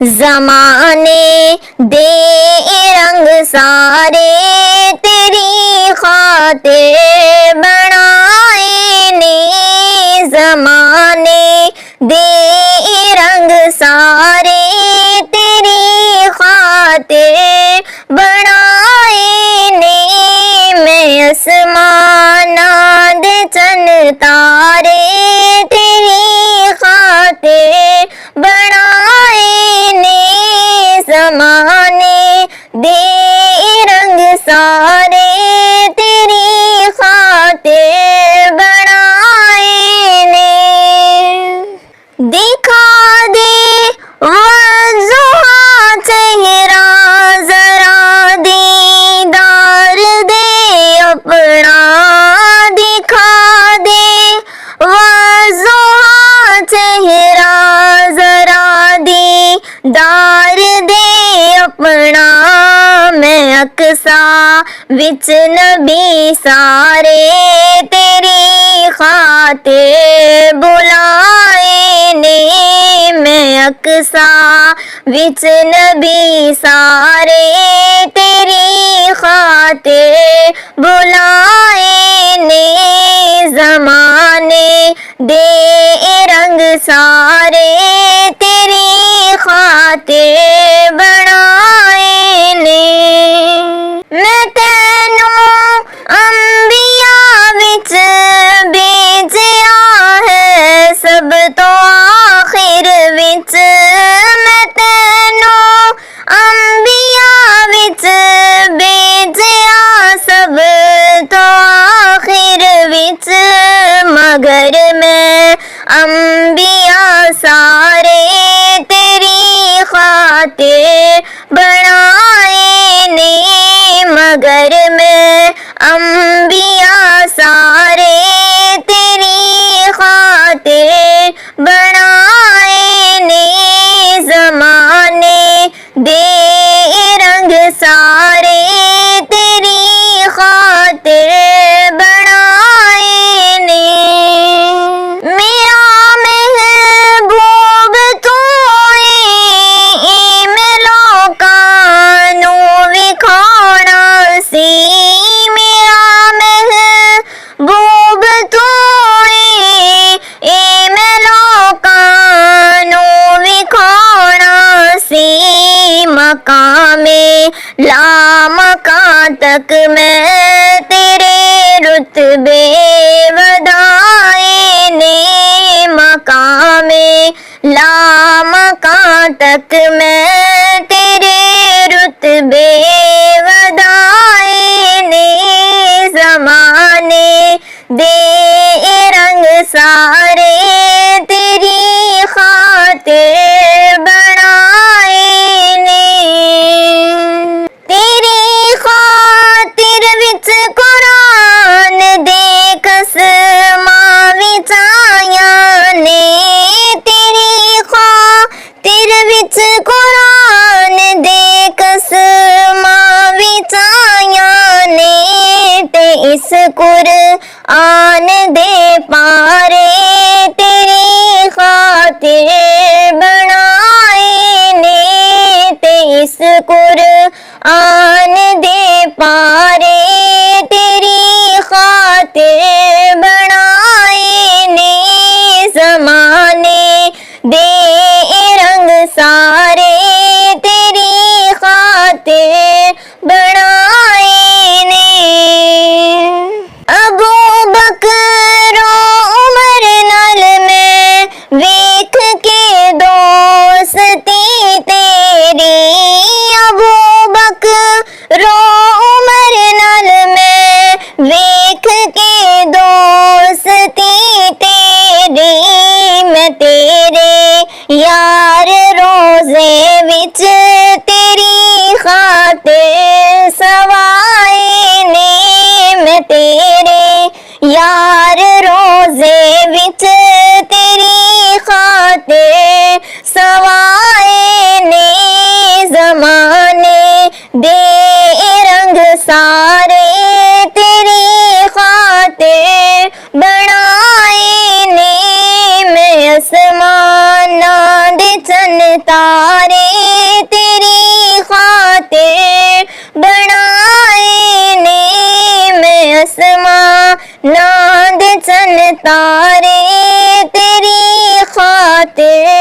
ज़माने दे रंग सारे तेरी खातिर बनाए ने। ज़माने दे रंग सारे तेरी खातिर बनाए ने। मैं आसमाना दे चन तारे तेरी खातिर बनाए ने। ज़माने दे रंग सारे तेरी खातिर बनाए ने। दिखा दे वज़ुहा चेहरा ज़रा दीदार दे अपना। दिखा दे वज़ुहा चेहरा ज़रा दीदार दे अपना। मैं अक्सा विच नबी सारे तेरी खातिर बुलाए ने। मैं अक्सा विच नबी सारे तेरी खातिर बुलाए ने। ज़माने दे रंग सारे तेरी खातिर बनाए ने। मैं तेनू अंबिया विच भेजिया है सब तो आखिर विच। मैं तेनू अंबिया विच भेजिया सब तो आखिर विच। मगर मैं अंबिया सारे तेरी खातिर बनाए ने। मगर मैं अंबिया सारे तेरी खातिर बनाए ने। ज़माने दे रंग सारे तेरी खातिर बनाए ने। मेरा महबूब तू मैं लोकां नू विखाना सी। मेरा महबूब तू मैं लोकां नू विखाना सी। मकामे ला मकां तक मैं तेरे रुतबे वधाए ने। मकामे ला मकां तक मैं तेरे रुतबे वधाए ने। ज़माने दे रंग सारे तेरी खातिर बनाए ने। तेरी खातिर विच कुरान दे कसमां विच आया ने। तेरी खातिर विच कुरान दे कसमां विच आया ने। ते इस कुरान दे पारे तेरी खातिर बनाए ने। ते इस कुरान दे पारे तेरी खातिर बनाए ने। ज़माने दे रंग सारे तेरी खातिर बनाए ने। अबू बकर उमर नाल मैं वेख के दोस्ती तेरी। अबू बकर उमर नाल मैं वेख के दोस्ती तेरी। मैं तेरे यार रोज़े विच तेरी खातिर सवाए ने। मैं तेरे यार रोज़े विच तेरी खातिर सवाए ने। ज़माने दे रंग सारे तेरी खातिर बनाए ने। मैं आसमाना दे चन तारे खातिर बनाए ने। मैं आसमां दे चन तारे तेरी खातिर